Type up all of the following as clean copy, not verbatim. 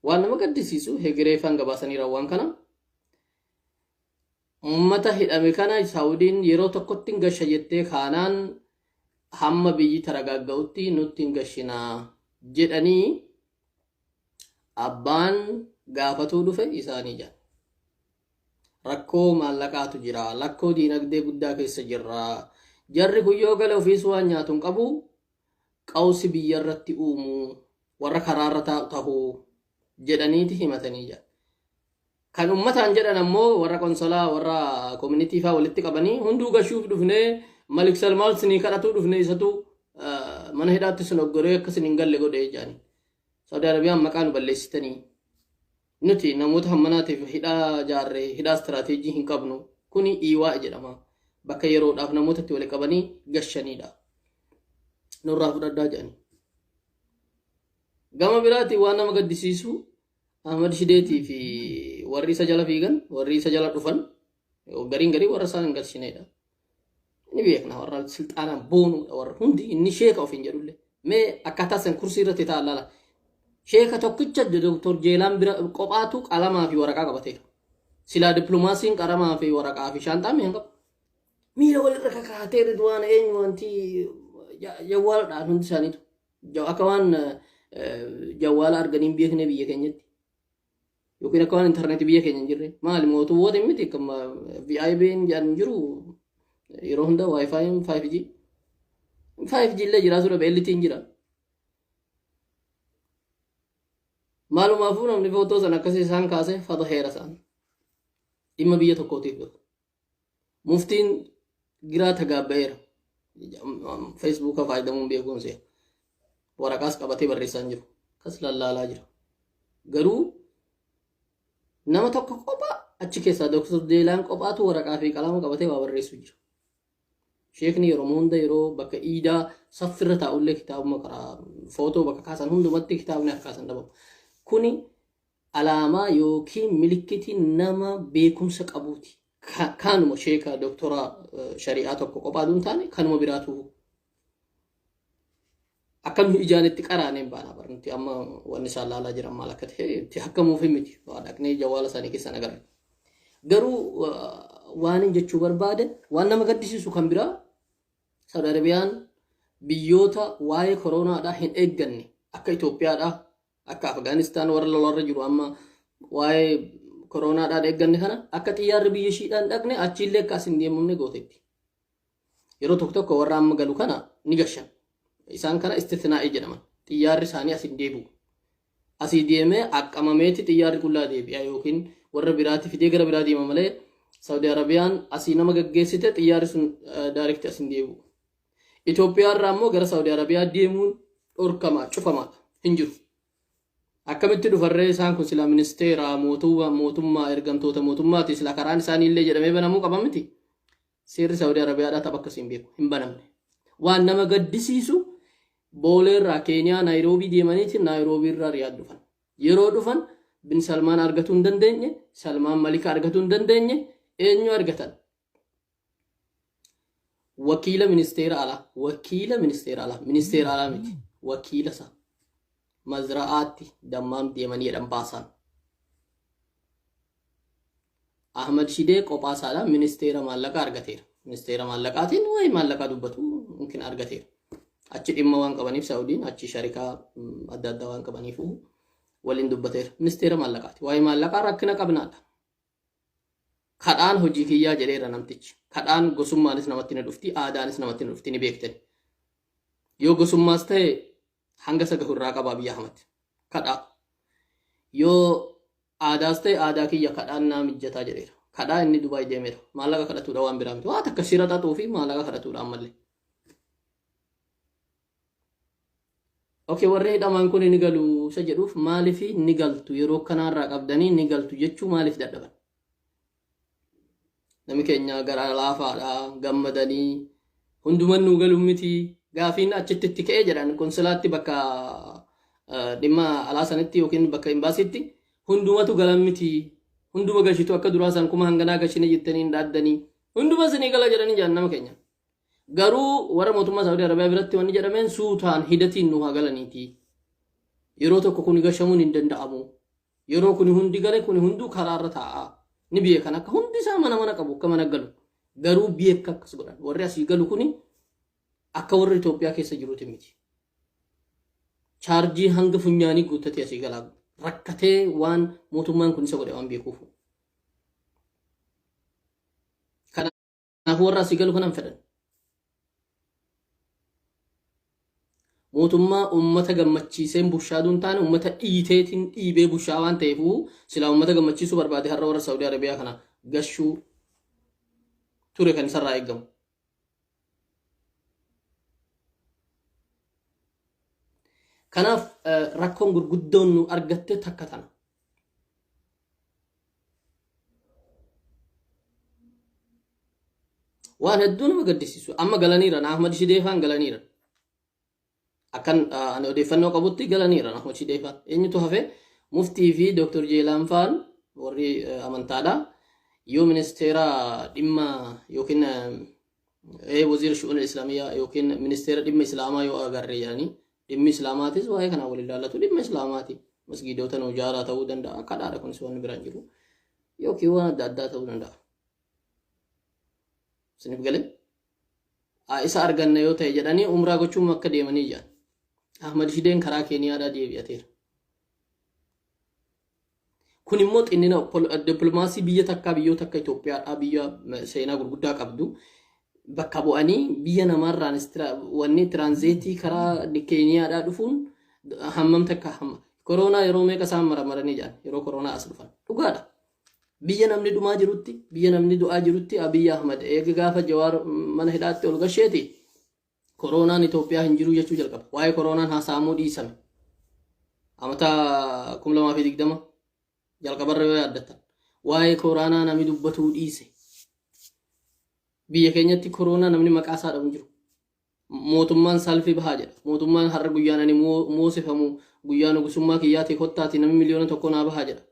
waan nama gaddisiisu hegireefan gabaasanii raawwan kana ummata hidhame kana Saudiin yeroo tokkotti gasha jettee kaanaan hamma biyyi taragagga'utti nutti gashinaa jedhanii abbaan gaafatuu dhufe isaanii jira. Rakkoo maallaqaatu jira, lakkoo diinagdee guddaa keessa jirra. Jarri guyyoo gala ofiis waan nyaatuun qabu qawsi biyya irratti uumu warra karaarra ta'uu jedhaniiti himatanii jira. Kan ummataan jedhan ammoo warra konsolaa warra community faa walitti qabanii hunduu gashuuf dhufnee Malik Salmaan sinii kadhatuu dhufnee isatu mana hidhaatti sun oggoree akkasin hin galle godhee jedhani. Saudi Arabiyaan maqaa nu balleessitanii nuti namoota hammanaatiif hidhaa jaarree hidhaa istiraatiijii hin qabnu kuni iwaa jedhama. Bakka yeroodhaaf namoota itti wali qabanii gashanidha. Nurraa fudhadhaa jedhani. Gama biraatti waan nama gaddisiisu Ahmad Shideetii fi warri isa jala fiigan, warri isa jala dhufan, garii warra isaan hin galchinedha. Ni beekna warra silxaanaan boonuudha warra hundi inni sheeka ofiin jedhullee. Mee akkaataa san kursii irratti ta'a laala. Sheeka tokkicha Dr. Jeelaan bira qophaatu qalamaa fi waraqaa qabateera. Silaa dippiloomaasiin qalamaa fi waraqaa fi shaanxaa mi'aan qabu. Miira walirra kakaatee Ridwaan eenyu wanti jawwaaldhaan hundi isaaniitu. Akka waan jawwaala arganiin beeknee biyya keenyatti. Yookiin akka waan intarneetii biyya keenya hin jirre. Maali mootummoota miti akkuma VIB'n jedhan jiru yeroo hunda Wi-Fi'n 5G. 5G illee jiraatu dha beellitiin jira. Maalumaafuu namni footoo san akkasii isaan kaase fata heera isaan. Dhimma biyya tokkootiif godhu. Muftiin giraa tagaabbaa'eera. Feesbuuka fayyadamuun beekumsee. Waraqaas qabatee barreessaa jiru. Kas lallaalaa jira. Garuu nama tokko kophaa achi keessaa Dr. Jeelaan kophaatu waraqaa fi qalama qabatee waa barreessu jira. Sheekni yeroo hunda yeroo bakka iidaa saffirra taa'ullee kitaabuma karaa footoo bakka kaasan hundumatti kitaabni harkaasan dhabamu. Kuni alaamaa yookiin milikitii nama beekumsa qabuuti. Kanuma sheeka doktora shari'aa tokko qophaa duun taane kanuma biraatu akkam ijaanitti qaraaneen baanaa barnuti amma wanni isaan laalaa jiran maal akka ta'e itti hakkamuuf miti dhaqnee jawwaala isaanii keessan agarre. Garuu waan jechuu barbaade waan nama gaddisiisu kan biraa Saudi Arabiyaan biyyoota waa'ee koronaadhaa hin eegganne akka Itoophiyaadhaa akka Afgaanistaan warra lolarra jiru amma waa'ee koronaadhaan eegganne kana akka xiyyaarri biyya ishiidhaan dhaqne achiillee akka as hin deemamne gootetti. Yeroo tokko warra amma galu kana ni gashan. Isaan kana istitnaa'ii jedhaman. Xiyyaarri isaanii as hin deebi'u. Asii deemee akkamameeti xiyyaarri qullaa deebi'a yookiin warra biraatti fidee gara biraa deema malee Saudi Arabiyaan asii nama gaggeessite xiyyaarri sun daarekti as hin deebi'u. Itoophiyaa irraa immoo gara Saudi Arabiyaa deemuun dhorkamaa cufamaadha hin jiru. Akkamitti dhufarree isaan kun sila ministeera mootummaa ergamtoota mootummaati sila karaan isaanii illee jedhamee banamuu qaba miti. Seerri Saudi Arabiyaadhaa tapha akkasiin beeku hin banamne. Waan nama gaddisiisu boolee irraa Keeniyaa Naayiroobii deemaniiti Naayiroobii irraa Riyaad dhufan. Yeroo dhufan bin Salmaan argatuu hin dandeenye, Salmaan Malika argatuu hin dandeenye, eenyu argatan? Wakiila ministeera alaa miti, wakiila isaa. Mazra'aatti dammaan deemanii jedhan baasaan. Ahmad Shidee qophaa isaadhaan ministeera maallaqaa argateera. Ministeera maallaqaatiin waa'ee maallaqaa dubbatu mungkin argateera. Achi dhimma waan qabaniif Saudiin achi sharikaa adda addaa waan qabaniif waliin dubbateera. Ministeera maallaqaati. Waa'ee maallaqaa rakkina qabnaadha. Kadhaan hojii kiyyaa jedheera namtichi. Kadhaan gosummaanis namatti ni dhufti, aadaanis namatti ni dhufti ni beektani. Yoo gosummaas ta'e hanga saga hurraa qabaa biyya Ahmad. Kadhaa. Yoo aadaas ta'e aadaa kiyya kadhaan naa mijataa jedheera. Kadhaa inni Dubaay deemeera. Maallaqa kadhatuudha waan biraa miti. Waan akka shira xaxuu fi maallaqa kadhatuudha ammallee. Okay, warri hidhamaan kun ni galu isa jedhuuf maaliif ni galtu yeroo kanaarraa qabdanii ni galtu jechuu maaliif dadhaban? Namni keenya gara laafaadha gammadanii hundumaan nu galu miti gaafiin achitti itti ka'ee jedhan konsulaatti bakka dhimma alaa sanitti yookiin bakka imbaasiitti hundumatu galan miti hunduma gashitu akka duraa san kuma hanganaa gashine jettanii dhaaddanii hunduma sinii gala jedhanii jedhan nama keenya. Garuu warra mootummaa Saudi Arabiyaa biratti wanni jedhameen suutaan hidatiin nu haa galaniiti. Yeroo tokko kun gashamuun hin danda'amu. yeroo kuni hundi gale kuni hunduu karaarra taa'a ni beekan akka hundi isaa mana qabu akka mana galu garuu beeka akkas godhan warri asii galu kuni akka warri Itoophiyaa keessa jiruuti miti chaarjii hanga funyaanii guuttatee asii galaa rakkatee waan mootummaan kun isa godhe waan beekuuf kanaafuu warra asii galu kanan fedhan mootummaa ummata gammachiiseen bushaaduun taane ummata dhiiteetiin dhiibee bushaa waan ta'eefuu silaa ummata gammachiisuu barbaade har'a warra Saudi Arabiyaa kana gashuu ture kan isarraa eegamu. Kanaaf rakkoon gurguddoon nu argatte takka tana. Waan hedduu nama gaddisiisu amma galaniira Ahmad Shideefaan galaniira. Akan ani odeeffannoo qabutti galaniira Ahmad Shideefaan eenyutu hafe muftii fi Dr. Jeelaan faan warri amantaadha yoo ministeera dhimma yookiin wazir shu'un islaamiyaa yookiin ministeera dhimma islaamaa yoo agarre jedhanii dhimmi islaamaatis waa'ee kana waliin ilaallatu dhimma islaamaati masgiidota nu ijaaraa ta'uu danda'a kadhaadha kunis waan biraan jiru yookiin waan adda addaa ta'uu danda'a. Sinif galee isa arganna yoo ta'e jedhanii umraa gochuun akka deemanii jiran. Ahmad Shideen karaa Keeniyaadhaa deebi'ateera. Kun immoo xinnina dippiloomaasii biyya takkaa biyyoota akka Itoophiyaadhaa biyya seenaa gurguddaa qabdu bakka bu'anii biyya namaarraan wanni tiraanzeetii karaa Keeniyaadhaa dhufuun hammam takka hamma. Koronaa yeroo meeqa isaan maramaranii jiran yeroo koronaa as dhufan dhugaadha. Biyya namni dhumaa jirutti biyya namni du'aa jirutti Abiy Ahmad eega gaafa Jawaar mana hidhaatti ol gasheeti koronaan Itoophiyaa hin jiru jechuu jalqaba. Waa'ee koronaan haasa'amuu dhiisame. Amata 2020 jalqabarra yoo yaaddattan waa'ee koronaa namni dubbatuu dhiise. Biyya keenyatti koronaa namni maqaa isaa dhabu jiru. Mootummaan salphii bahaa jedha. Mootummaan har'a guyyaan ani moosifamu guyyaan ogummaa kiyyaatti kottaati namni miliyoona tokko naa bahaa jedha.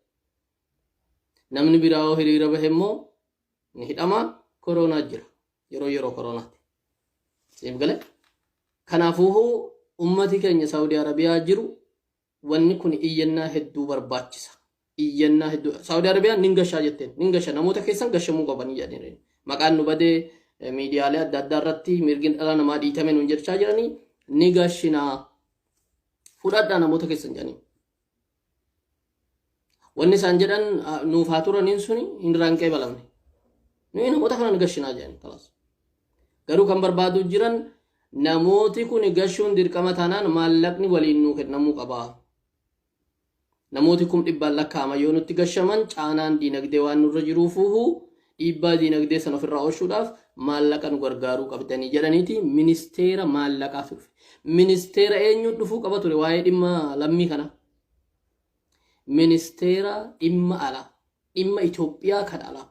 Namni biraa hiriira bahe immoo ni hidhama koronaa jira yeroo koronaatti. Siif galee kanaafuu ummati keenya Saudi Arabiyaa jiru wanni kun iyyannaa hedduu barbaachisa. Iyyannaa hedduu Saudi Arabiyaan ningashaa jetteen ningasha namoota keessan gashamuu qabanii jedhanii maqaan nu badee miidiyaalee adda addaa irratti mirgin dhala namaa dhiitame nuun jechaa jiranii ni gashinaa fudhadhaa namoota keessan jedhanii. Wanni isaan jedhan nuuf haa turaniin suni hin raanqee balamne. Nuyi namoota kana gashinaa jedhan kalas. Garuu kan barbaadu jiran namooti kun gashuun dirqama taanaan maallaqni waliin nuu kennamuu qaba. Namooti kun dhibbaan lakkaa'ama yoo nutti gashaman caanaan diinagdee waan nurra jiruufuuhu dhiibbaa diinagdee sana ofirraa oolchuudhaaf maallaqa nu gargaaruu qabdanii jedhaniiti ministeera maallaqaaf dhufe. Ministeera eenyu dhufuu qaba ture waa'ee dhimma lammii kana. Ministeera dhimma alaa dhimma Itoophiyaa kan alaa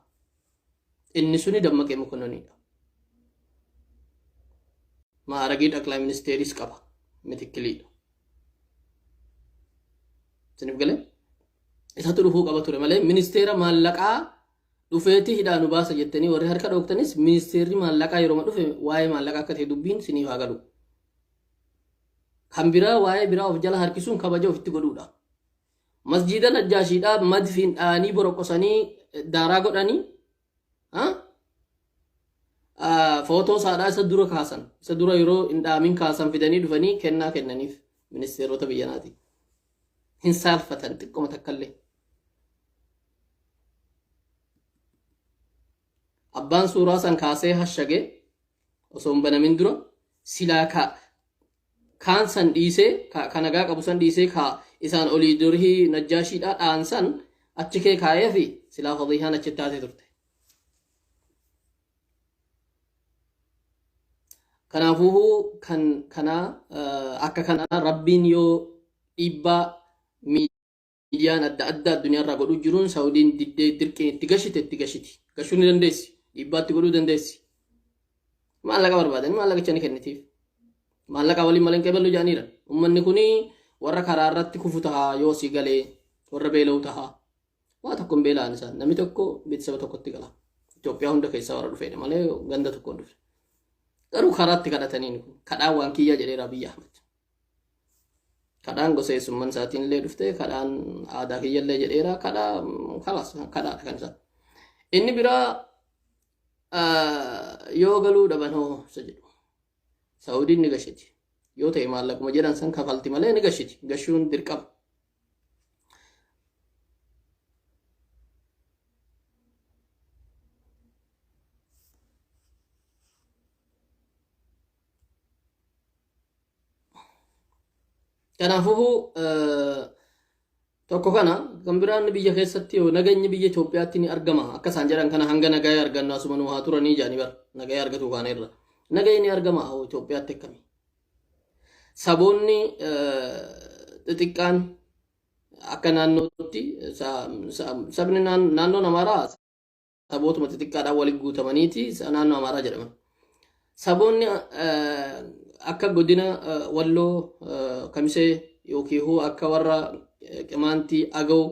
inni suni Dammaqee Mokonninidha. Maaragii Xaqlaa Ministeeris qaba mitikkiliidha. Sinif galee isatu dhufuu qaba ture malee ministeera maallaqaa dhufeetii hidhaa nu baasa jettanii warri harka dhooftanis ministeerri maallaqaa yeroo dhufe waa'ee maallaqaa akka ta'e dubbiin siniif haa galu. Kan biraa waa'ee biraa of jala harkisuun kabaja ofitti godhuudha. Masjida Najjaashiidhaa madfiin dhaanii boroqosanii daaraa godhanii footoo saadhaa isa dura kaasan isa dura yeroo hin dhaamin kaasan fidanii dhufanii kennaa kennaniif ministeerota biyyanaati. Hin saalfatan xiqqoma takkallee. Abbaan suuraa san kaasee hashagee osoo hin banamin dura silaa kaan san dhiisee kan nagaa qabu san dhiisee isaan olii durii Najjaashiidhaa dhaansan achi kee kaayee fi silaa fadhiihaan achi taatee turte. Kanaafuu akka kanaa rabbiin yoo dhiibbaa miidiyaan adda addaa addunyaarraa godhuu jiruun Saudiin dirqiin itti gashiti. Gashuu ni dandeessi. Dhiibbaatti godhuu dandeessi. Maallaqa barbaadan maallaqicha ni kennitiif. Maallaqa waliin malee qeeballu jedhaniiran. Uummanni kunii warra karaa irratti kufu tahaa yoo si galee warra beela'u tahaa. Waa tokko hin beela'an isaan namni tokko beeksisa tokkotti gala. Itoophiyaa hunda keessaa warra dhufeedha malee ganda tokko hin dhufe. Garuu karaatti kadhatanii kadhaan waan kiyyaa jedheera Abiy Ahmed. kadhaan gosa eessummaan isaatiin illee dhufte kadhaan aadaa kiyyallee jedheera kadhaa kalas kadhaadha kan isaa inni biraa yoo galuu dhaban hoo isa jedhu Saudiin ni gashiti yoo ta'e maallaquma jedhan san kafalti malee ni gashiti gashuun dirqama kanaafuu tokko kana kan biraan biyya keessatti yoo nageenyi biyya Itoophiyaatti ni argama akka isaan jedhan kana hanga nagaya argannu asuma nu haa turanii jaanii bar nagaya argatu kana irra nagayni argama hoo Itoophiyaatti akkami saboonni xixiqqaan akka naannootti sabni naannoon Amaaraa sabootuma xixiqqaadhaan waliin guutamaniiti naannoo Amaaraa jedhaman saboonni akka godina Walloo Kamisee yookiin hoo akka warra Qimaantii Agaw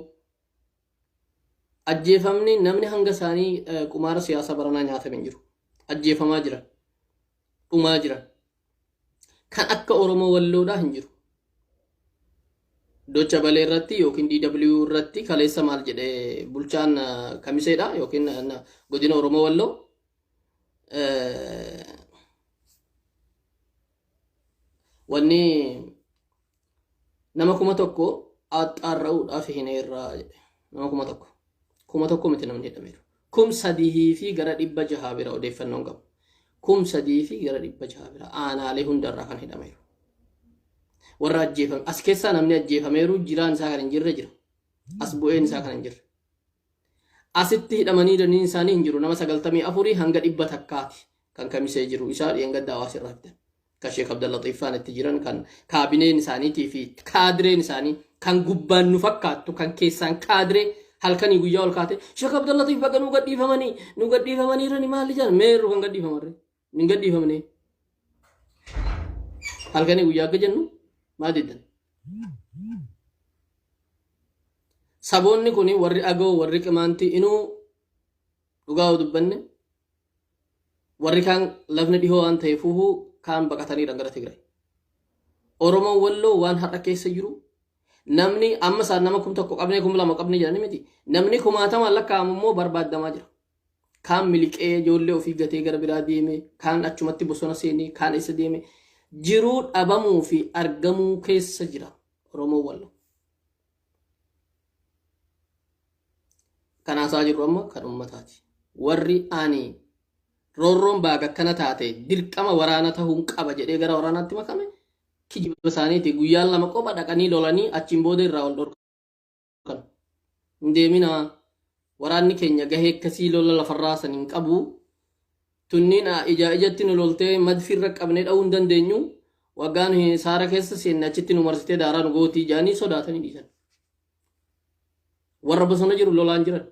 ajjeefamni namni hanga isaanii qumaara siyaasaa baranaa nyaatamee jiru ajjeefamaa jira dhumaa jira kan akka Oromoo Walloodhaa hin jiru Docha Balee irratti yookiin DW irratti kaleessa maal jedhee bulchaan Kamiseedha yookiin godina Oromoo Walloo wanni nama kuma tokko axxaarra'uudhaaf hin irraa jedhe nama kuma tokko miti namni hidhameeru kum sadii fi gara 600 bira odeeffannoon qabu kum sadii fi gara 600 bira aanaalee hundarraa kan hidhameeru warra ajjeefame as keessaa namni ajjeefameeru jiraan isaa kan hin jirre jira as bu'een isaa kan hin jirre asitti hidhamanii daniin isaanii hin jiru nama 94 hanga 100 takkaati kan Kamisee jiru isaa dheengadda Hawaasirraa fidan kan Sheekh Abdalla Xiffaan itti jiran kan kaabineen isaaniitii fi kaadireen isaanii kan gubbaan nu fakkaattu kan keessaan kaadiree halkanii guyyaa ol kaate Sheekh Abdalla Xiffaa kan nu gadhiifamanii rani maali jedhan meerru kan gadhiifamarre ni gadhiifamne halkanii guyyaa akka jennu maal diddan saboonni kuni warri Agaw warri Qimaantii inuu dhugaa dubbanne warri kaan lafni dhihoo waan ta'eefuhu kaan baqatanii gara Tigraay Oromoo Walloo waan har'a keessa jiru namni amma isaan nama 1,000 qabnee 2,000 qabnee jedhani miti namni 10,000 lakkaa'amu immoo barbaadamaa jira kaan miliqee ijoollee ofii gatee gara biraa deeme kaan achumatti bosona seenee kaan isa deeme jiruu dhabamuu fi argamuu keessa jira Oromoo Walloo kanaasaa jiru amma kan ummataati warri ani roorroon baaga akkana taate dirqama waraana ta'uun qaba jedhee gara waraanaatti makame kijiba isaaniiti guyyaan lama qofa dhaqanii lolanii achiin booda irraa ol dhorkan hin deemina waraanni keenya gahee akkasii lola lafarraa san hin qabu tunniin ijatti nu loltee madfiirra qabnee dha'uu hin dandeenyu waggaan saara keessa seenne achitti nu marsitee daaraa nu gootii jaanii sodaatanii dhiisan warra bosona jiru lolaan jiran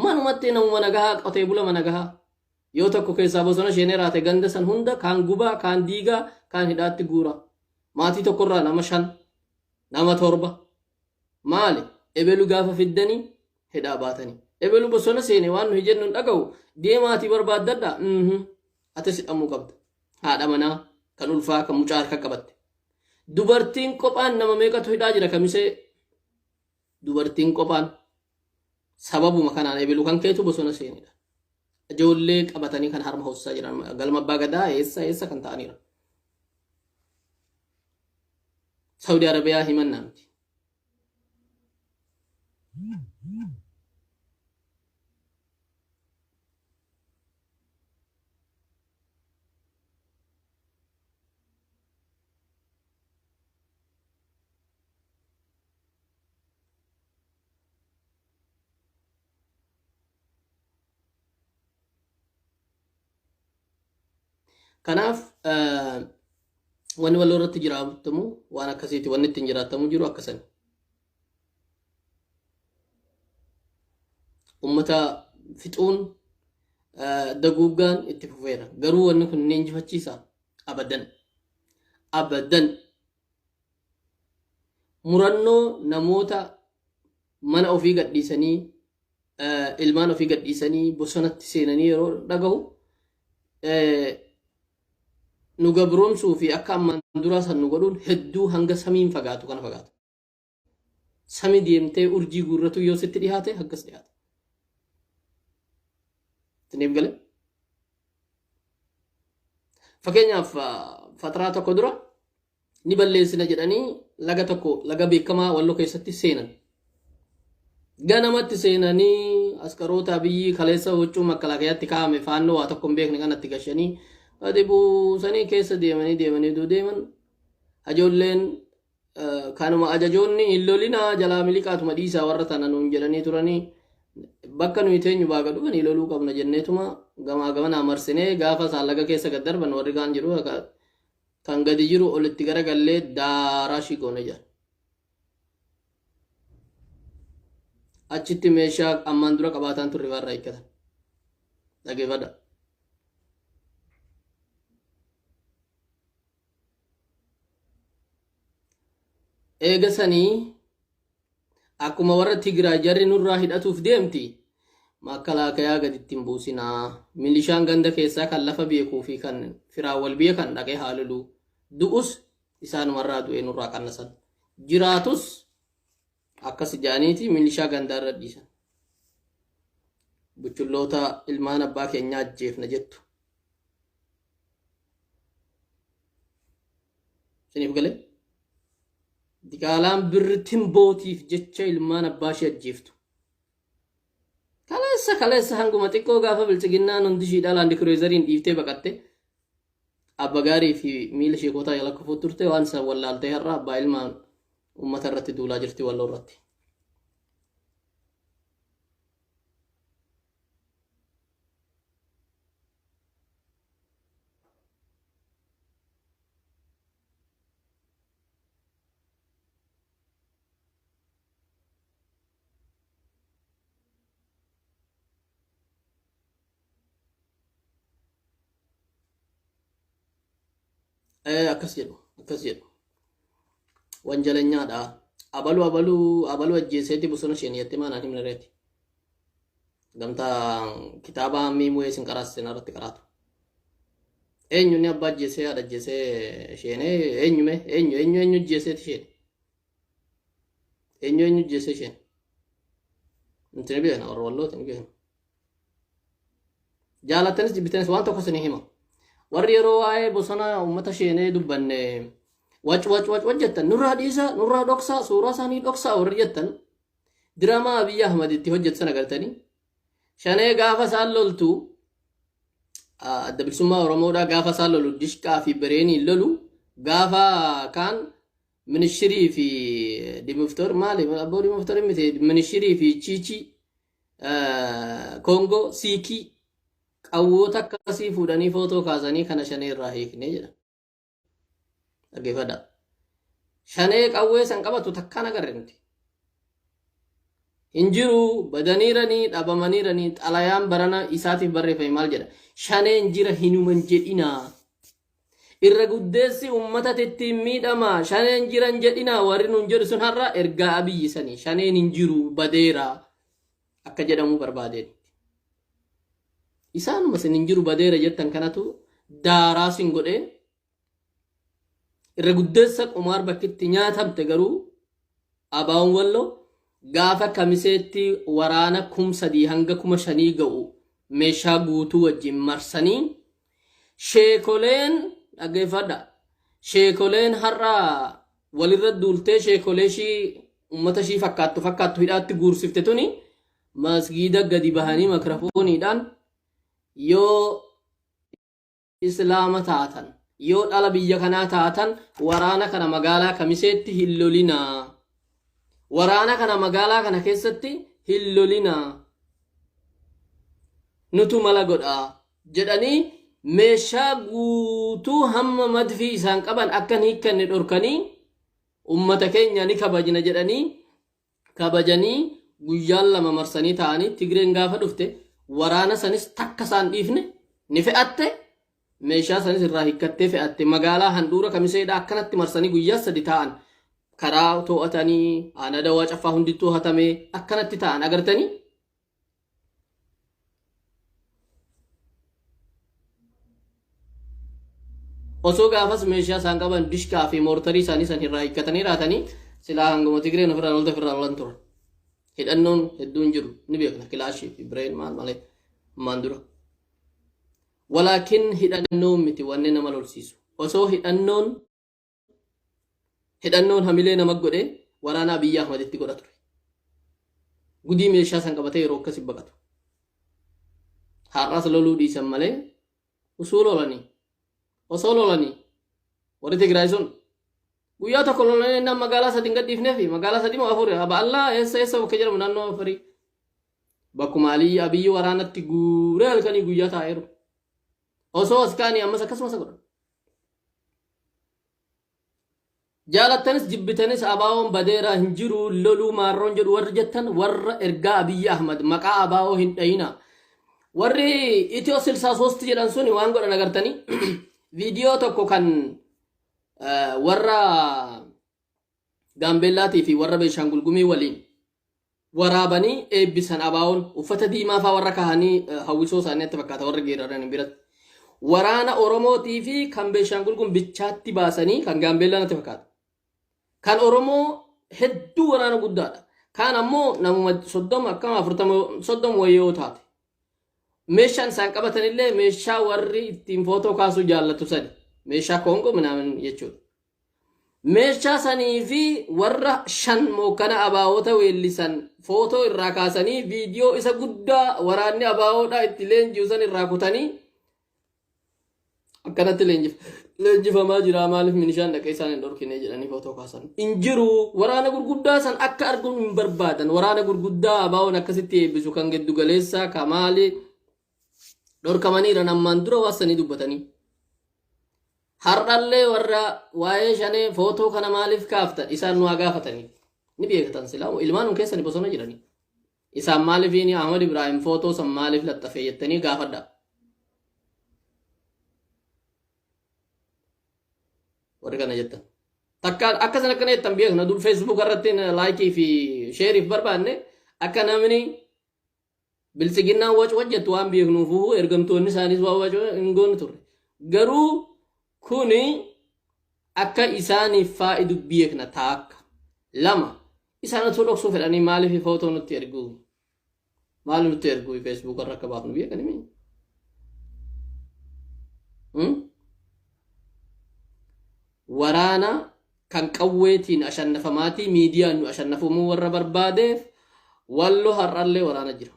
manumatti namuma nagahaa qotee bula mana gahaa yoo tokko keessaa bosona sheenee raate ganda san hunda kaan gubaa kaan diigaa kaan hidhaatti guura maatii tokkorraa nama 5 nama 7 maali ebelu gaafa fiddanii hidhaa baatanii ebelu bosona seene waan nu hijennu dhaga'u deemaatii barbaaddadha atis hidhamuu qabda haadha manaa kan ulfaa kan mucaa harka qabatte dubartiin qophaan nama meeqatu hidhaa jira Kamisee dubartiin qophaan sababuma kanaan ebelu kan keetu bosona seenedha ijoollee qabatanii kan harma hoosaa jiran galma abbaa gadaa eessa kan ta'aniira Saudi Arabiyaa himannaamti kanaaf wanni walloo irratti jiraatamu waan akkasiiti wanni ittiin jiraatamu jiru akkasan ummata fixuun daguuggaan itti fufeera garuu wanni kun ni injifachiisa abadan murannoo namoota mana ofii gadhiisanii ilmaan ofii gadhiisanii bosonatti seenanii yeroo dhagahu nu gabroomsuu fi akka ammaan duraa san nu godhuun hedduu hanga samiin fagaatu kana fagaatu. Sami deemtee urjii guurratu yoo sitti dhiyaate akkas dhiyaata. Tiniif galee. Fakkeenyaaf fataraa tokko dura ni balleessina jedhanii laga tokko laga beekamaa Walloo keessatti seenan. Ganamatti seenanii askaroota biyyi kaleessa huccuu makkalaaqayaatti kaa'ame faannoo waa tokko hin beekne kanatti gashanii ati buusanii keessa deemanii deeman ajoolleen kanuma ajajoonni hin lolinaa jalaa miliqaatuma dhiisaa warra tana nuun jedhanii turanii bakka nuyi teenyu baaga dhufanii loluu qabna jenneetuma gamaa gamanaa marsinee gaafa isaan laga keessa gad darban warri kaan jiru kan gadi jiru olitti garagallee daaraa shigoone jira. Achitti meeshaa ammaan dura qabaataan turre warra hiikkatan. Dhageeffadha. Eegasanii akkuma warra Tigraay jarri nurraa hidhatuuf deemti. Makkalaaqayaa gaditti hin buusinaa. Milishaan ganda keessaa kan lafa beekuu fi kan firaan wal beekan dhaqee haaluluu. Du'us isaanumarraa du'ee nurraa qannasan. Jiraatus akkas jaaniiti milishaa gandaarra dhiisan. Buchulloota ilmaan abbaa keenyaa ajjeefna jettu. Siniif galee? Diqaalaan birritiin bootiif jecha ilmaan abbaa ishee ajjeeftu. Kaleessa hanguma xiqqoo gaafa bilchiginnaan hundi shiidhaa laandi kiruuzariin dhiiftee baqatte abba gaarii fi miila sheekotaa jala kufuu turte waan san wallaaltee har'a abbaa ilmaan uummata irratti duulaa jirti Walloo irratti. Akkas jedhu. Wanjalanyaadha. Abaluu ajjeeseetti bosona isheen jettee maanaan himna reeti. Gamtaa kitaaba miimuu isin qaraasin irratti qaraatu. Eenyuun abbaa ajjeesee haadha ajjeesee isheenee eenyu ajjeeseeti isheen. Eenyu ajjeesee isheen. Nuti ni beekna warra Wallooti ni beekna. Jaalattanis jibbitanis waan tokko isin hima. Warri yeroo waa'ee bosona uummata isheenee dubbanne wac jettan nurraa dhiisa nurraa dhoksaa suuraa isaanii dhoksaa warri jettan diraamaa Abiyyi Ahmad itti hojjetan agartanii shanee gaafa isaan loltu adda bilisummaa Oromoodhaa gaafa isaan lolu dishqaa fi bireeniin lolu gaafa kaan ministirii fi dimoftor maali abboo dimoftor miti ministirii fi chiichi Kongo siikii qawwoota akkasii fuudhanii footoo kaasanii kana shanee irraa hiiknee jedha. Dhageeffadha. Shanee qawwee san qabatu takkaan agarre nuti. Hin jiru badaniiranii dhabamaniiranii xalayaan barana isaatiif barreeffame maal jedha. Shaneen jira hinuman jedhinaa. Irra guddeessi uummata ittiin miidhama. Shaneen jiran jedhinaa warri nuun jedhu sun har'a ergaa Abiyyi sanii. Shaneen hin jiru badeera akka jedhamu barbaadeen. Isaanuma sin hin jiru badeera jettan kanatu daaraa sin godhee irra guddeessa qumaar bakkitti nyaatamte garuu abaawwan Walloo gaafa kamiseetti waraana 3,000 hanga 5,000 ga'u meeshaa guutuu wajjin marsanii sheekoleen dhageeffadha. Sheekoleen har'a walirra duultee sheekolee shii uummata shii fakkaattu hidhaatti guursifte tuni masgiida gadi bahanii makirafooniidhaan yoo islaama taatan yoo dhala biyya kanaa taatan waraana kana magaalaa kamiseetti hin lolinaa. Waraana kana magaalaa kana keessatti hin lolinaa. Nutu mala godhaa jedhanii meeshaa guutuu hamma madfii isaan qaban akka hin hiikkanne dhorkanii uummata keenya ni kabajna jedhanii kabajanii guyyaan 2 marsanii ta'anii Tigreen gaafa dhufte waraana sanis takka isaan dhiifne ni fe'atte meeshaa sanis irraa hiikkattee fe'atte magaalaa handhuura kamiseedha akkanatti marsanii guyyaa 3 ta'an karaa to'atanii aanaa dawaa caffaa hundi to'atamee akkanatti ta'an agartanii. osoo gaafas meeshaa isaan qaban dishkaa fi moortarii isaanii san irraa hiikkatanii raatanii silaa hanguma Tigreen ofirraan olta ofirraan olan turan. Hidhannoon hedduun jiru ni beekna kilaashii fi bireen maal malee maan dura. Walaakin hidhannoon miti wanne nama lolsiisu. Osoo hidhannoon hamilee nama godhe waraana Abiyyi Ahmaditti godha ture. Gudii meeshaa san qabatee yeroo akkasii baqatu. Har'as loluu dhiisan malee osoo lolanii warri Tigraay sun guyyaa tokko lolanii nama magaalaa sadii gadhiifnee fi magaalaa sadii moo afur aba'allaa eessa bakka jedhamu naannoo afurii bakkuma Abiyyi waraanatti guuree halkanii guyyaa taa'eeru. Osoo as kaanii ammas akkasumas godhan. Jaalattanis jibbitanis abaawoon badeeraa hin jiru loluu maarroon jedhu warri jettan warra ergaa Abiyyi Ahmad maqaa abaawoo hin dhayina. Warri Itiyoo 63 jedhan suni waan godhan agartanii viidiyoo tokko kan warra Gaambeellaatii fi warra Beeshaangul Gumii waliin waraabanii eebbisan abaawoon uffata diimaa faa warra kahanii hawwisoo isaanii itti fakkaata warra geeraranii biratti. Waraana Oromootii fi kan Beeshaangul Gumii bichaatti baasanii kan Gaambeellaan itti fakkaata. Kan Oromoo hedduu waraana guddaadha. Kan ammoo namuma 30 akkama 30 wayyoo taate. Meeshaan isaan qabatanillee meeshaa warri ittiin footoo kaasuu jaallatu sani. Meeshaa Koongoo minaamin jechuudha. Meeshaa sanii fi warra 5 mookkana abaawota weellisan footoo irraa kaasanii viidiyoo isa guddaa waraanni abaawoodhaa itti leenjisan irraa kutanii akkanatti leenjifamaa jira maaliif minishaan dhaqee isaan hin dhorkine jedhanii footoo kaasan. Injiru waraana gurguddaa san akka arguun hin barbaadan waraana gurguddaa abaawoon akkasitti eebbisu kan giddu galeessaa kamaalee dhorkamaniira nammaan dura waasanii dubbatanii. Har'allee warra waa'ee shanee footoo kana maaliif kaaftan isaan nu gaafatanii. Ni beekatan silaa ilmaan keessa ni bosona jiranii. Isaan maaliif ni Ahmad Ibrahim footoo san maaliif laxxafee jettanii gaafadha. Warri kana jettan. Takka akkasan akkana jettan beekna dur Facebook irratti laayikii fi sheeriif barbaanne akka namni bilisiginnaan wajjattu waan beeknuufu ergamtoonni isaaniis waa wacu hin goone turre. Garuu kuni akka isaaniif faayidu beekna taakka. Lama isaan otoo dhoksuu fedhanii maaliif footoo nutti ergu? Maaliif nutti ergu Facebook irra akka baafnu beekanii? Waraana kan qawweetiin ashannafamaatii miidiyaan nu ashannafamuu warra barbaadeef wallo har'allee waraana jira.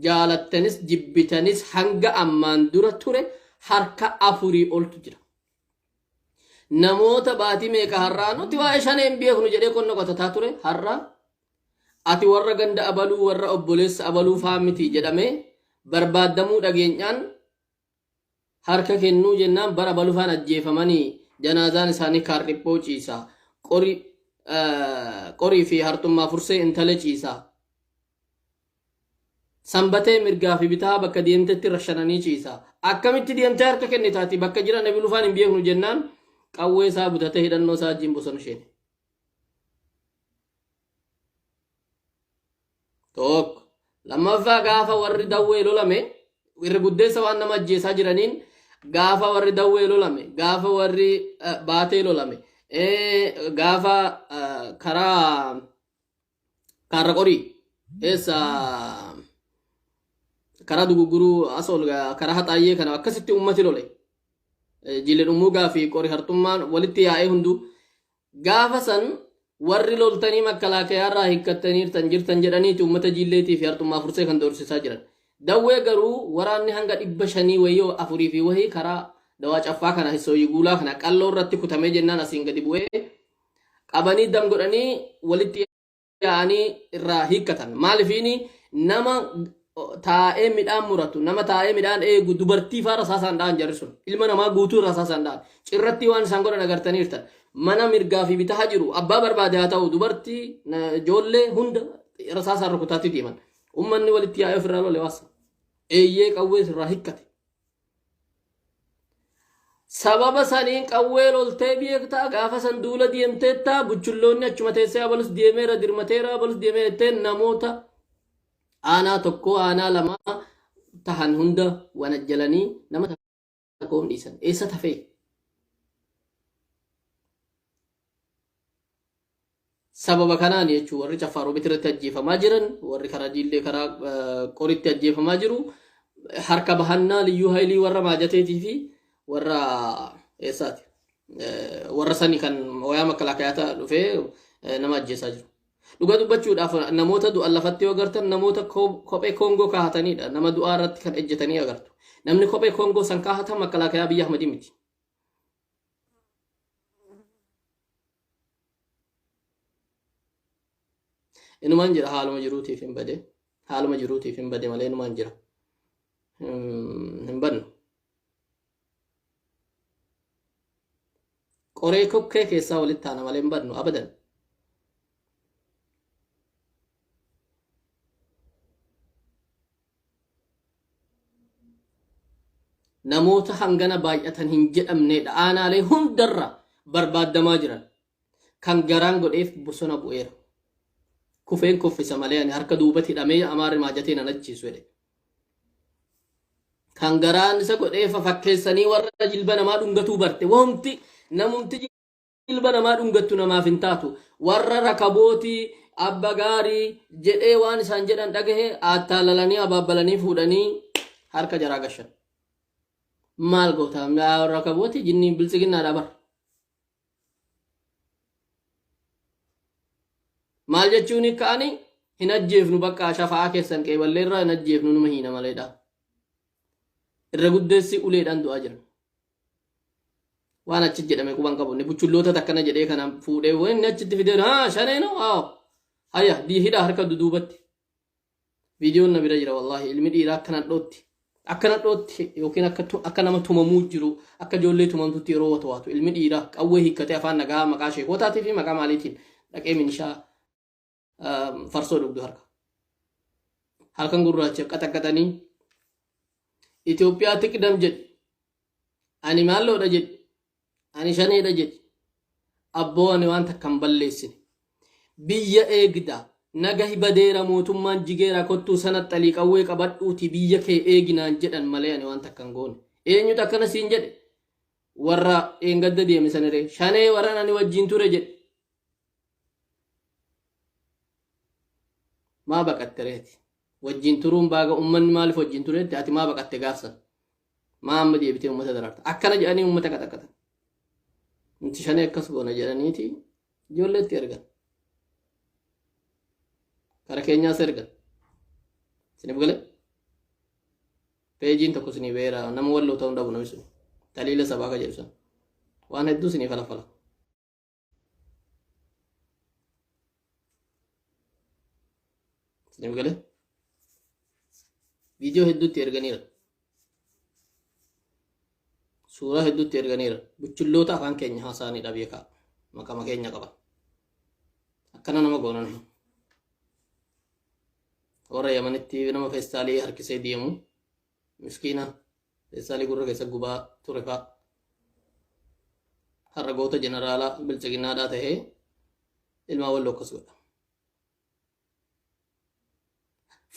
Jaalattanis jibbitanis hanga ammaan dura ture harka 4 oltu jira. Namoota baatii meeqa har'aa nuti waa'ee shaneen beeknu jedhee qonna qotataa ture har'aa ati warra ganda abaluu warra obboleessa abaluu faamiti jedhamee barbaadamuu dhageenyaan harka kennuu jennaan bara abalufaan ajjeefamanii janaazaan isaanii kaarriphoo ciisaa qorii fi hartummaa fursee intala ciisaa sanbatee mirgaa fi bitaa bakka deemtetti rashananii ciisaa akkamitti deemtee harka kennitaati bakka jiran abalufaan hin beeknu jennaan qawwee isaa butatee hidhannoo isaa wajjin bosona sheene. Tokko lammaffaa gaafa warri dawwee lolame irra guddeessa waan nama ajjeesaa jiraniin gaafa warri dawwee lolame gaafa warri baatee lolame gaafa karaa karra qorii eessa karaa duguguruu asol karaa haxaayyee kana akkasitti ummati lole jilleen umuugaa fi qorii hartummaan walitti yaa'ee hundu gaafa san warri loltanii makkalaakayaa irraa hiikkattanii jirtan jedhaniiti ummata jilleetii fi hartummaa fursee kan doorsisaa jiran. Dawwee garuu waraanni hanga 500 wayyoo 4 fi wahii karaa dawaa caffaa kana hisooyi guulaa kana qalloo irratti kutamee jennaan asiin gadi bu'ee qabanii dam godhanii walitti yaa'anii irraa hiikkatan. Maaliifini nama taa'ee midhaan muratu nama taa'ee midhaan eegu dubartii faa rasaasaan dha'an jarri sun ilma namaa guutuu rasaasaan dha'an cirratti waan isaan godhan agartaniirtan mana mirgaa fi bitaa jiru abbaa barbaade haa ta'u dubartii ijoollee hunda rasaasaan rukutaatti deeman. Ummanni walitti yaa'ee ofirraa lole waasa. Eeyyee qawwee irraa hiikkate. Sababa saniin qawwee loltee beektaa gaafa san duula deemteettaa buchulloonni achuma teessee abalus deemeera dirmateera abalus deemeettee namoota aanaa tokko aanaa lama tahan hunda wanajjalanii nama tokkoon dhiisan. Eessa tafee? sababa kanaan jechuun warri Caffaaroo bitirratti ajjeefamaa jiran warri karaa Diillee karaa Qoritti ajjeefamaa jiru harka bahannaa liyyuu haayilii warra Maajateetii fi warra eessaati warra sanii kan wayaa makalaakaa dhufee nama ajjeesaa jiru. Dhuga dubbachuudhaaf namoota du'an lafatti yoo agartan namoota kophee Koongoo kaahatanidha. Nama du'aa irratti kan ejjetanii agartu. Namni kophee Koongoo san kaahatan makalaakaa biyya Ahmadii miti. Inumaan jira haaluma jiruutiif hin bade. Haaluma jiruutiif hin bade malee inumaan jira. Hin bannu. Qoree kokkee keessaa walitti taana malee hin bannu abadan. Namoota hangana baay'atan hin jedhamnedha. Aanaalee hundarra barbaadamaa jiran kan garaan godheef bosona bu'eera. Kufeen kuffisa malee ani harka duubatti hidhamee Amaarri Maajateen an ajjeesu jedhe. Kan garaan isa godheef fakkeessanii warra jilba namaa dhungatuu barte. Wanti namumti jilba namaa dhungattu namaaf hin taatu. Warra rakabootii abba gaarii jedhee waan isaan jedhan dhagahe attaalalanii abaabbalanii fuudhanii harka jaraa gashan. Maal goota rakabooti jinni bilisiginnaadha bar. Maal jechuun ka'anii hin ajjeefnu bakka shafaa keessan qeeballeerraa hin ajjeefnu numa hiina maleedha. Irra guddeessi uleedhaan du'aa jiran. Waan achi jedhame quban qabu. Ni buchulloota takkana jedhee kana fuudhee waan inni achitti fidee shaneeno hayya hidha harka duduubatti. Viidiyoon na bira jira wallaahi ilmi dhiiraa akkana dhootti yookiin akka nama tumamuu jiru akka ijoollee tumamtutti yeroo wato'atu ilmi dhiiraa qawwee hiikkatee afaan nagaa maqaa sheekotaatii fi maqaa maaliitiin dhaqee minishaa farsoo dhugdu harkan gurraacha qaxaqqatanii Itoophiyaa tiqdam jedhi ani maalloodha jedhi ani shaneedha jedhi abboo ani waan takkan balleessine biyya eegdaa nagahi badeera mootummaan jigeera kottuu sanatti xalii qawwee qabadhuuti biyya kee eeginaan jedhan malee ani waan takkan goone eenyutu akkana siin jedhe warra eengadda deeme saniree shanee warra ani wajjin ture jedhe maa baqattereeti wajjin turuun baaga ummanni maaliif wajjin tureetti ati maa baqatte gaafsan maa amma deebitee ummata dararta akkana jedhanii ummata qaxaqqatan inti shanee akkas goona jedhaniiti ijoolleetti ergan kara keenyaas ergan sinif gale peejiin tokko sinii beera nama walloo ta'uu dhabu namni sun taliila sabaa ka jedhu san waan hedduu sinii falafala sinif gale viidiyoo hedduutti erganiira suuraa hedduutti erganiira buchulloota afaan keenya haasaanii dhabeekaa maqama keenya qaba akkana nama goonan warra Yamanitti nama feestaalii harkisee deemu miskiina feestaalii gurra keessa gubaa ture fa'a har'a goota jeneraalaa bilchiginnaadhaa ta'ee ilmaa walloo akkas godha.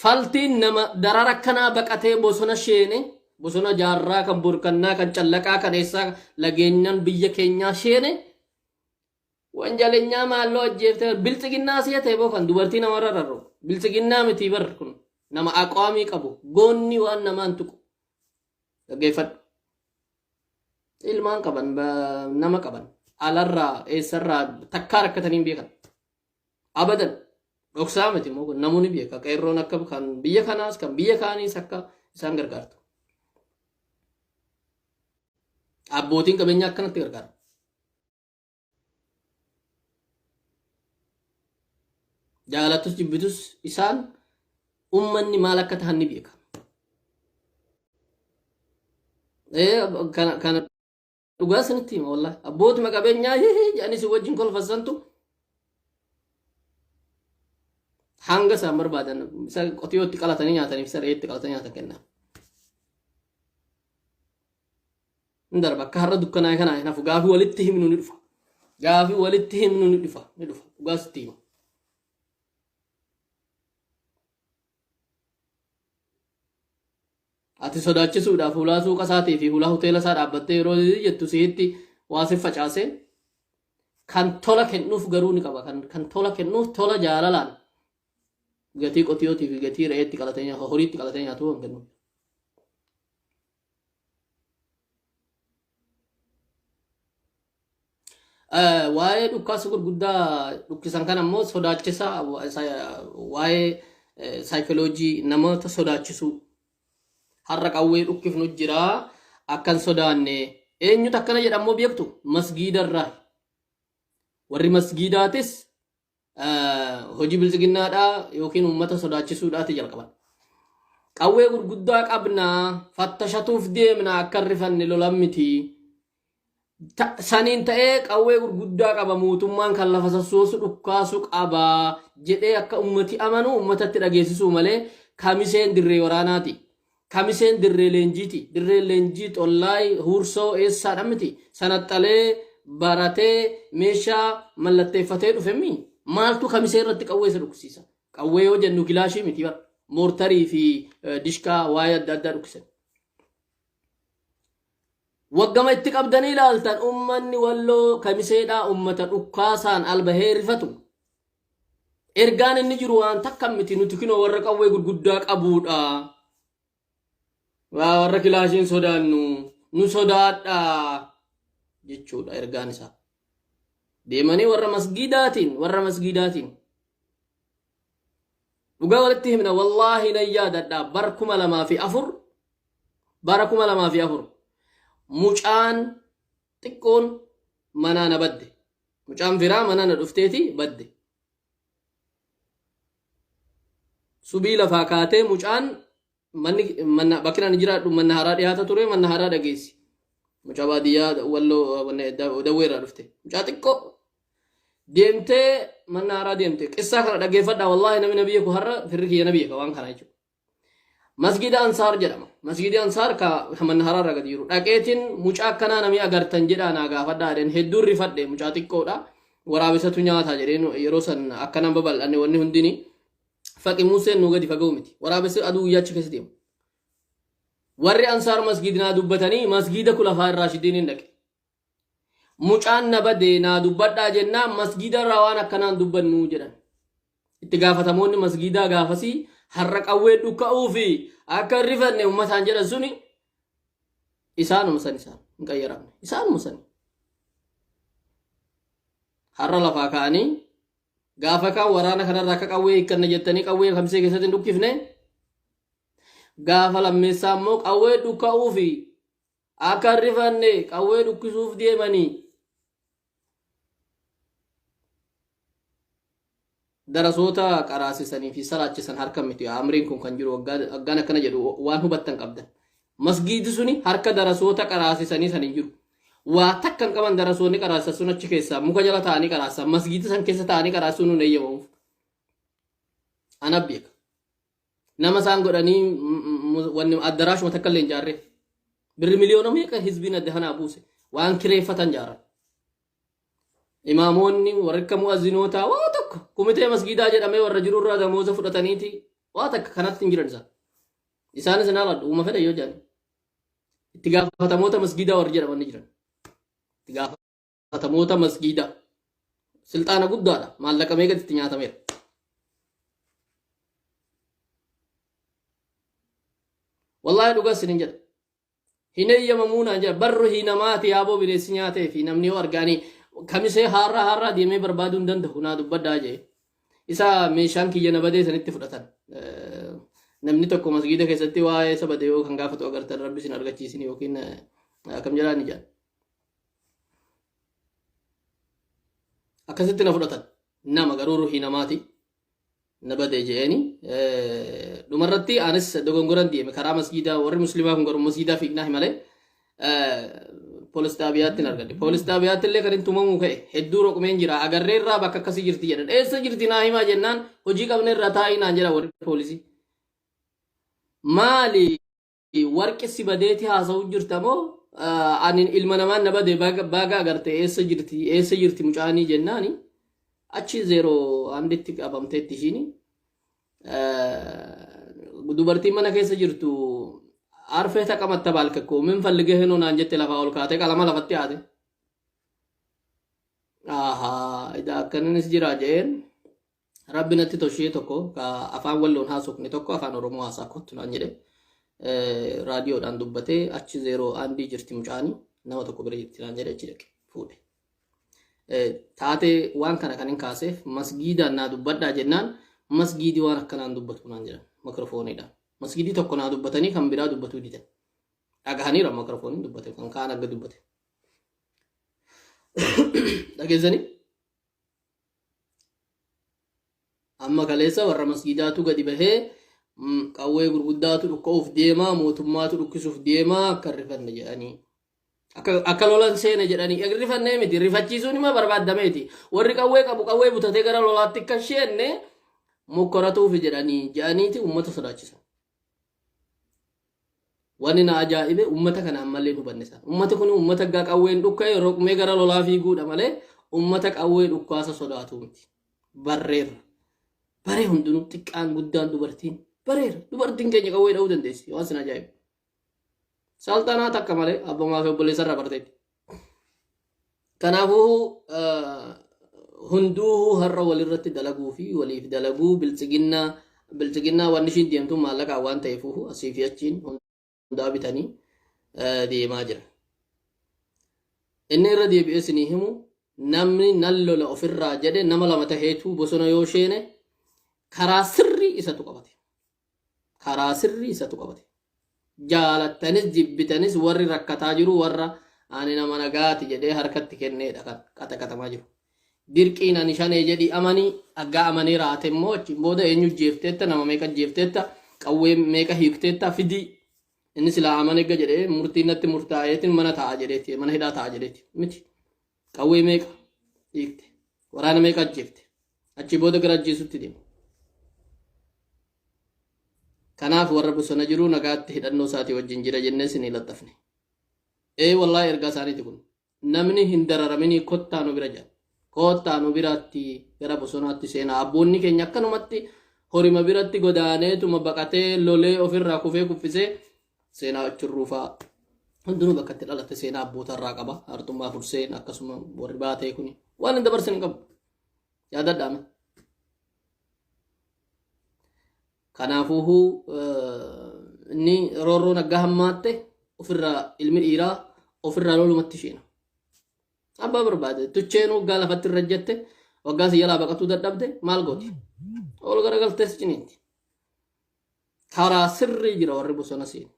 Faltiin nama darara akkanaa baqatee bosona sheene bosona jaarraa kan burkannaa kan callaqaa kan eessaa lageenyaan biyya keenyaa sheene wanjaleenyaa maalloo ajjeeftee bilchiginnaa si'a ta'e boo kan dubartii namarra rarra'u bilchiginnaa miti bar kun nama aqwaamii qabu goonni waan namaan tuqu dhaggeeffadhu ilmaan qaban nama qaban alarraa eessarraa takkaa rakkatanii beekan abadan dhoksaa miti moo kun namoonni beeka qeerroon akka kan biyya kanaas kan biyya kaaniis akka isaan gargaartu abbootiin qabeenyaa akkanatti gargaaru. Jaalatus jibbitus isaan ummanni maal akka tahan ni beeka. Kana dhugaa sanitti hima wallahi abbootuma qabeenyaa jedhanii si wajjin kolfasantu hanga isaan barbaadan isa qotiyyootti qalatanii nyaataniif isa re'eetti qalatanii nyaatan kennaaf. Darba akka har'a dukkanaa kanaa nafu gaafii walitti himnu ni dhufa. Gaafii walitti himnu ni dhufa dhugaa sitti hima. Ati sodaachisuudhaaf hulaa suuqa isaatii fi hulaa hoteela isaa dhaabbattee yeroo jettu si'itti waasif facaasee kan tola kennuuf garuu ni qaba kan tola kennuuf tola jaalalaan gatii qotiyootii fi gatii re'eetti qalatanii horiitti qalatanii nyaatu kan kennuuf. Waa'ee dhukkaasa gurguddaa dhukkisan kan ammoo sodaachisaa waa'ee saayikoloojii namoota sodaachisuu har'a qawwee dhukkifnu jiraa akkan sodaanne eenyutu akkana jedhamoo beektu masgiidarraa warri masgiidaatis hojii bilchiginnaadhaa yookiin uummata sodaachisuudhaati jalqaban. Qawwee gurguddaa qabnaa fattashatuuf deemna akka rifanne lolan miti. Saniin ta'ee qawwee gurguddaa qaba mootummaan kan lafa sassoosu dhukkaasu qaba jedhee akka ummati amanu ummatatti dhageessisuu malee kamiseen dirree waraanaati. Kamiseen dirree leenjiiti. Dirree leenjii xollaay huursoo eessaadha miti. Sanaxxalee baratee meeshaa mallatteeffatee dhufemmi. Maaltu kamisee irratti qawwee isa dhukkisiisa? Qawwee yoo jennu gilaashii miti bara. Moortarii fi dishkaa waa'ee adda addaa dhukkisan. Waggama itti qabdanii ilaaltan ummanni walloo kamiseedhaa ummata dhukkaasaan albahee rifatu. Ergaan inni jiru waan takka miti nuti kinoo warra qawwee gurguddaa qabuudha. Warra kilaashiin sodaannu nu sodaadhaa jechuudha ergaan isaa. Deemanii warra masgiidaatiin dhugaa walitti himna wallaahi nan yaadadhaa bara 2004 mucaan xiqqoon manaa na badde. Mucaan firaa manaa na dhufteeti badde. Subii lafaa kaatee mucaan bakki ni jiraadhu manna haaraa dhiyaata ture manna haaraa dhageessi. Mucaa baadiyyaa walloo dawweerraa dhufte. Mucaa xiqqoo deemtee manna haaraa deemte. Qissaa kana dhageeffadhaa wallaahi namni biyya ku har'a firri kiyya biyya ka waan kana jechuudha. Masgida Ansaar jedhama. Masgidi Ansaar ka manna haraarra gadi jiru. Dhaqeetiin mucaa akkanaa namni agartan jedhaa naa gaafadhaa jedheen hedduun rifadhe mucaa xiqqoodha. Waraabessatu nyaataa jedheen yeroo san akkanaan babal'anne wanni hundini faqi Museen nu gadi fagoo miti. Waraabessi aduu guyyaachi keessa deemu. Warri Ansaar masgidinaa dubbatanii masgida kulafaa irraa shidiin dhaqe. Mucaan na badee naa dubbadhaa jennaan masgida irraa waan akkanaan dubbannu jedhan. Itti gaafatamoonni masgidaa gaafasii har'a qawwee dhukka'uu fi akka rifanne ummataan jedhan suni isaanuma san hin qayyaramne. Isaanuma san. Har'a lafaa ka'anii gaafa kaan waraana kanarraa akka qawwee hiikkanna jettanii qawwee kamisee keessatti hin dhukkifne gaafa lammeessaa immoo qawwee dhukka'uu fi akka rifanne qawwee dhukkisuuf deemanii darasoota qaraasisanii fi salaachisan harka miti amriin kun kan jiru waggaan akkana jedhu waan hubattan qabdan. Masgiidi suni harka darasoota qaraasisanii san hin jiru. Waa takkan qaban darasoonni qaraasisan sun achi keessaa muka jala ta'anii qaraasan masgiidi san keessa ta'anii qaraasuun nun eeyyamamuuf. Ana beeka. Nama isaan godhanii wanni addaraashuma takka illee hin jaarre. Birri miliyoona meeqa hizbiin adda kanaa buuse waan kireeffatan jaaran. Imaamoonni warra mu'azzinoota waa tokko kumitee masgiidaa jedhamee warra jirurraa damooza fudhataniiti waa takka kanatti hin jiran isaan. Isaanis naaladhu uuma fedha yoo jedhan. Itti gaafatamoota masgiidaa warri jedhaman ni jiran. Itti gaafatamoota masgiidaa. Silxaana guddaadha maallaqa meeqatti itti nyaatameera. Wallaahi dhugaa isin jedha. Hin eeyyamamuu naan jedha barru hinamaati yaaboo bineensi nyaatee fi namni yoo argaanii kamisee har'a deemee barbaaduu hin danda'u naa dubbadhaa jee isa meeshaan kiyya na badee sanitti fudhatan namni tokko masgiida keessatti waa'ee isa badee yoo kan gaafatu agartan rabbi isin argachiisin yookiin akkam jedhaan ijaan akkasitti na fudhatan nama garuu ruhii namaati na badee jeeni dhumarratti anis dogongoran deeme karaa masgiidaa warri muslimaa kun garuu masgiidaa fiignaa himalee Polis xaabiyaatti argadde. Polis xaabiyaatti illee kan tumamu ka'e hedduu roqmeen jira. Agarree irraa bakka akkasii jirti jedhan. Eessa jirti naa himaa jennaan hojii qabne irraa taa'ii naan jedha warri poolisii. Maali warqessi badeeti haasa'uu jirta moo ani ilma namaan na badee baaga agarte eessa jirti mucaanii jennaani achi zeeroo anditti qabamteetti ishiini. Dubartiin mana keessa jirtu arfee taqamatta baalka ko min fallige heno naan jette lafa ol kaate qalama lafatti haate Aha, ida akkanis jira jeen. Rabbi natti toshee tokko ka afaan walloon haasofne tokko afaan Oromoo haasaa kottu naan jedhe. Raadiyoodhaan dubbatee achi zeeroo aandii jirti mucaanii nama tokko bira jirti naan jedhe achi dhaqe fuudhe. Taatee waan kana kan hin kaaseef masgiidaan naa dubbadhaa jennaan masgiidii waan akkanaan dubbatu naan jedhan mikroofooniidhaan. Masgiidii tokko naa dubbatanii kan biraa dubbatuu didan. Dhagahaniira mikroofooniin dubbate kan kaan akka dubbate. Dhageessanii amma kaleessa warra masgiidaatu gadi bahee qawwee gurguddaatu dhukka'uuf deemaa mootummaatu dhukkisuuf deemaa akka rifanne jedhanii akka lolan seene jedhanii rifannee miti rifachiisuun ima barbaadameeti warri qawwee qabu qawwee butatee gara lolaatti akka sheenne mokkoratuuf jedhaniiti ummata sodaachisan. Wani na ajaa'ibe ummata kana ammallee hubannisan. Ummata kun ummata gaa qawween dhukka'e roqmee gara lolaa fiiguudha malee ummata qawwee dhukkaasa sodaatu miti. Barreera. Baree hundinuu xiqqaan guddaan dubartiin bareera. Dubartiin keenya qawwee dha'uu dandeessi. Waan sin ajaa'ibu. Salxanaa takka malee abbamaa fi obboleessa irraa barteetti. Kanaafuu hunduu har'a walirratti dalaguu fi waliif dalaguu bilchiginnaa waan ishiin deemtu maallaqaa waan ta'eefuuf asii fi achiin hundaa bitanii deemaa jira. Inni irra deebi'ee isinii himu namni nan lola ofirraa jedhe nama lama taheetu bosona yoo sheene karaa sirrii isatu qabate. Karaa sirrii isatu qabate. Jaalattanis jibbitanis warri rakkataa jiru warra ani nama nagaati jedhee harkatti kenneedha kan qaxaqatamaa jiru. Dirqiin ani shanee jedhi amanii aggaa amanii raate immoo achiin booda eenyu jeefteetta nama meeqa jeefteetta qawwee meeqa hiikteetta fidii inni silaa amane ga jedhee murtiin natti murtaa'eetiin mana taa'a jedheeti mana hidhaa taa'a jedheeti miti qawwee meeqa hiikte waraana meeqa jeefte achi booda gara ajjeesutti deema. Kanaaf warra bosona jiru nagaatti hidhannoo isaatii wajjin jira jennee isinii laxxafne. Wallaahi ergaa isaaniiti kun namni hin dararaminii kottaa nu bira jira. Kottaa nu biraatti gara bosonaatti seenaa abboonni keenya akkanumatti horima biratti godaaneetuma baqatee lolee ofirraa kufee kuffisee seenaa achirruufaa hundinuu bakka itti dhalatte seenaa abboota irraa qaba. Hartummaa furseen akkasuma warri baatee kuni waan hin dabarsin hin qabu. Yaadadhaame. Kanaafuu inni roorroon aggaa hammaatte ofirraa ilmi dhiiraa ofirraa lolumatti sheena. Abbaa barbaade tucheen waggaa lafatti irra jette waggaa si jalaa baqatuu dadhabde maal gooti? Ol garagaltees ciniinti. Karaa sirrii jira warri bosona seenu.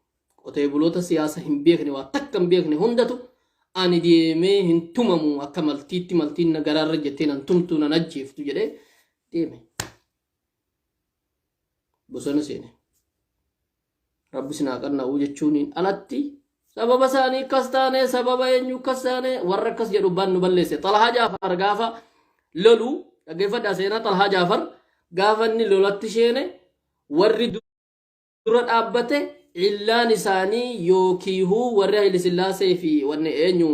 Qotee buloota siyaasa hin beekne waa takka hin beekne hundatu ani deemee hin tumamu akka maltiin garaarra jettee nan tumtu nan ajjeeftu jedhee deeme. Bosona seene. Rabbi sinaa qanna'uu jechuun alatti sababa isaanii akkas taane sababa eenyu akkas taane warra akkas jedhu baan nu balleesse. Xalahaa Jaafar gaafa lolu dhaggeeffadhaa seenaa Xalahaa Jaafar gaafa inni lolatti sheene warri dura dhaabbate illaan isaanii yookiihuu warri Haayile Sillaasee fi wanni eenyu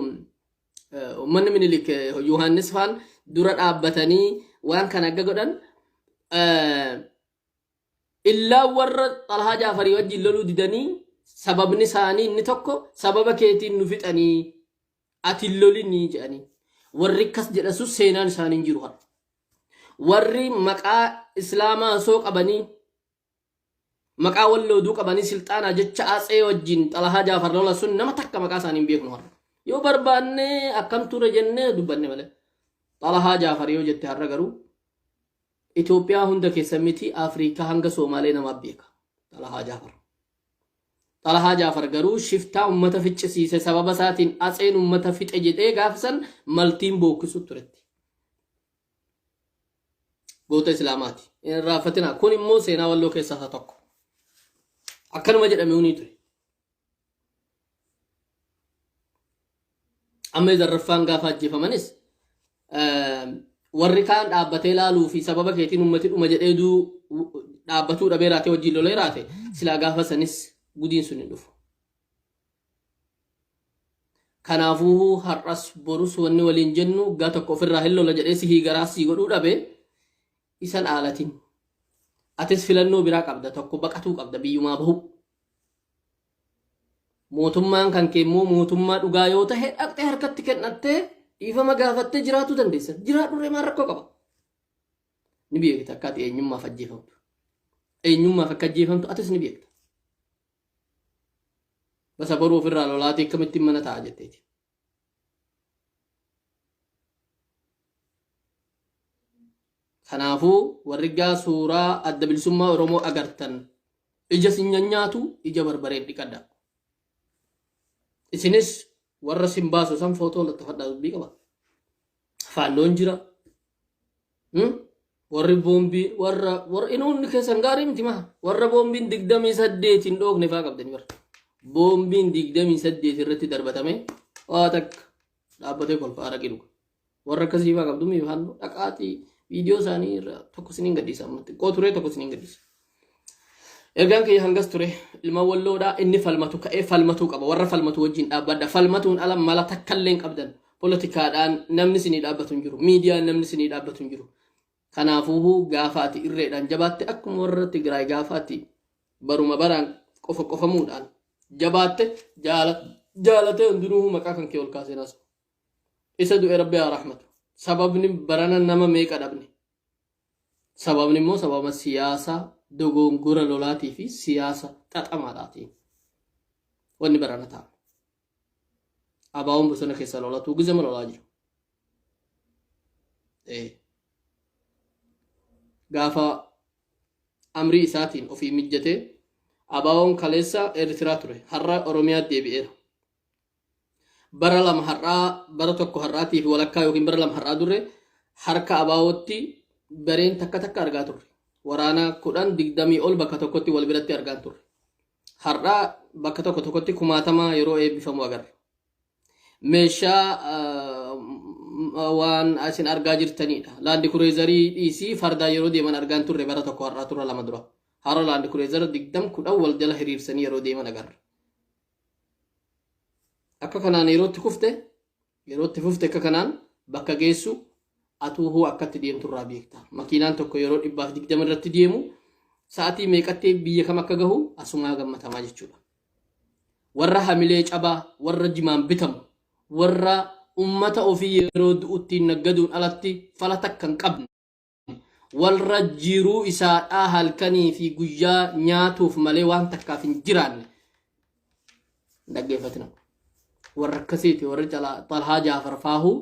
uummanni Minilik Yohaannis faan dura dhaabbatanii waan kana akka godhan illaa warra Xalahaa Jaafarii wajjin loluu didanii sababni isaanii inni tokko sababa keetiin nu fixanii ati lolinii jedhanii warri akkas jedhasu seenaan isaanii jiru har'a. Warri maqaa islaamaa soo qabanii maqaa wallooduu qabanii silxaanaa jecha Atsee wajjin Xalahaa Jaafar lola sun nama takka maqaa isaanii hin beeknu har'a. Yoo barbaanne akkam ture jennee dubbanne malee Xalahaa Jaafar yoo jette har'a garuu Itoophiyaa hunda keessa miti Afrikaa hanga Somaalee namaaf beeka Xalahaa Jaafar. Xalahaa Jaafar garuu shiftaa ummata ficcisiise sababa isaatiin Atseen ummata fixe jedhee gaafsan maltiin bookkisu turetti. Goota Islaamaati. Raafatina kun immoo seenaa walloo keessaa isa tokko. Akkanuma jedhame unii ture. Amma zarraffaan gaafa ajjeefamanis warri kaan dhaabbatee laaluu fi sababa keetiin ummati dhuma jedhee dhaabbatuu dhabee raatee wajjin lolee raate silaa gaafa sanis gudiin sun hin dhufu. Kanaafuu har'as borus wanni waliin jennu gaa tokko ofirraa hin lola jedhee si hiigaraa si godhuu dhabe isan aalatiin. Atis filannoo biraa qabda tokko baqatuu qabda biyyumaa bahu. Mootummaan kan keemmoo mootummaa dhugaa yoo ta'e dhaqxee harkatti kennattee dhiifama gaafattee jiraatu dandeessan jiraadhurree maal rakkoo qaba ni beekta akkaati eenyummaaf ajjeefamtu eenyummaaf akka ajjeefamtu atis ni beekta basa boruu ofirraa lolaatee akkamitti mana ta'a jetteeti kanaafuu warri gaa suuraa adda bilisummaa Oromoo agartan ija sinyanyaatu ija barbareen dhiqadha isinis warra simbaasu san footoo lattafadhaa dubbii qaba faannoon jira warri boombii warra inuunni keessan gaarii miti maha warra boombiin 28 hin dhoogne faa qabdani warra boombiin 28 irratti darbatame waa takka dhaabbatee kolfaa araqi dhuga warra akkasii faa qabdu mi faannoo dhaqaatii viidiyoo isaanii irra tokko siniin gadhiisa ammatti qoo turee tokko siniin gadhiisa ergaan kiyya hangas ture ilma walloodhaa inni falmatu ka'ee falmatuu qaba warra falmatu wajjin dhaabbadha falmatuun ala mala takkalleen qabdan politikaadhaan namni sinii dhaabbatu hin jiru miidiyaan namni sinii dhaabbatu hin jiru kanaafuu gaafaati irreedhaan jabaatte akkuma warra Tigraay gaafaati baruma baraan qofamuudhaan jabaatte jaalatee hundinuu maqaa kan kee ol kaasee naasu isa du'e rabbi haa rahmatu sababni barana nama meeqa dhabne sababni immoo sababa siyaasaa dogongora lolaatii fi siyaasa xaxamaadhaatiin wanni barana ta'a abaawwan bosona keessa lolatuu gizama lolaa jiru gaafa amrii isaatiin ofii mijjatee abaawwan kaleessa Eertiraa ture har'a Oromiyaa deebi'eera bara lama har'aa bara tokko har'aatii fi walakkaa yookiin bara lama har'aa durre harka abaawwatti bareen takka takka argaa turre waraana 10-20 ol bakka tokkotti wal biratti argaa turre har'aa bakka tokkotti 10,000 yeroo eebbifamu agarra meeshaa waan asin argaa jirtanidha laandi kureezarii dhiisii fardaa yeroo deeman argaan turre bara tokko har'aa turre lama dura har'a laandi kureezara 20 wal jala hiriirsanii yeroo deeman agarra akka kanaan yerootti kufte akka kanaan bakka geessu atuuhuu akkatti deemturraa beekta makiinaan tokko yeroo 120 irratti deemu sa'aatii meeqatti biyya kam akka gahu asumaa gammatamaa jechuudha warra hamilee cabaa warra jimaan bitamu warra ummata ofii yeroo du'utti naggaduun alatti fala takka hin qabne warra jiruu isaadhaa halkanii fi guyyaa nyaatuuf malee waan takkaaf hin jiraanne dhaggeeffatina warra akkasiiti warra Xalhaa Jaafar faahuu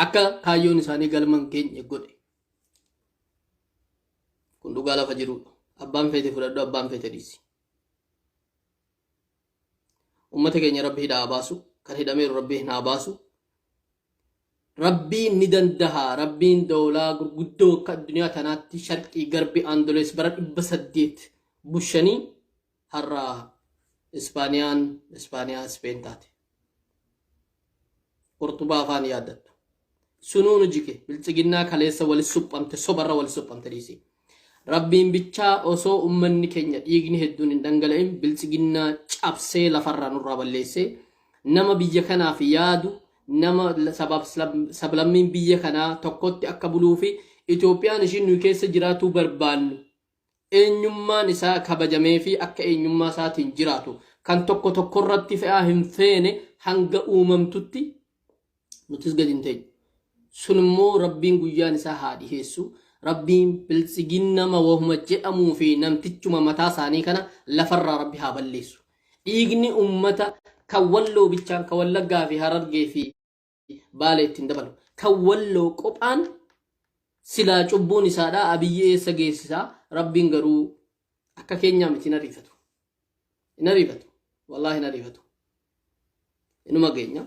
akka kaayyoon isaanii galman keenya godhe kun dhugaa lafa jirudha abbaan feete fudhadhu abbaan feete dhiisi ummata keenya rabbi hidhaa baasu kan hidhameeru rabbi hinaa baasu rabbiin ni dandaha rabbiin doolaa gurguddoo akka addunyaa tanaatti sharqii garbi Andolees bara 800 bushanii har'a Ispaaniyaa Speen taate Portugaa afaan yaaddattu sunuunu jike bilchiginnaa kaleessa walis suphamte sobarra walis suphamte dhiisi rabbiin bichaa osoo ummanni keenya dhiigni hedduun hin dhangala'in bilchiginnaa cabsee lafarraa nurraa balleessee nama biyya kanaaf yaadu nama sablammiin biyya kanaa tokkotti akka buluu fi Itoophiyaan ishiin nu keessa jiraatuu barbaannu eenyummaan isaa kabajamee fi akka eenyummaa isaatiin jiraatu kan tokko irratti fe'aa hin feene hanga uumamtutti nutis gadi hin teenye sun immoo rabbiin guyyaan isaa haa dhiheessu rabbiin bilchiginnama wahuma jedhamuu fi namtichuma mataa isaanii kana lafarraa rabbi haa balleessu dhiigni ummata kan walloo bichaan kan wallaggaa fi harargee fi baalee ittiin dabalu kan walloo qophaan silaa cubbuun isaadhaa abiyyi eessa geessisaa rabbiin garuu akka keenyaa miti hin ariifatu wallaahi hin ariifatu inuma geenya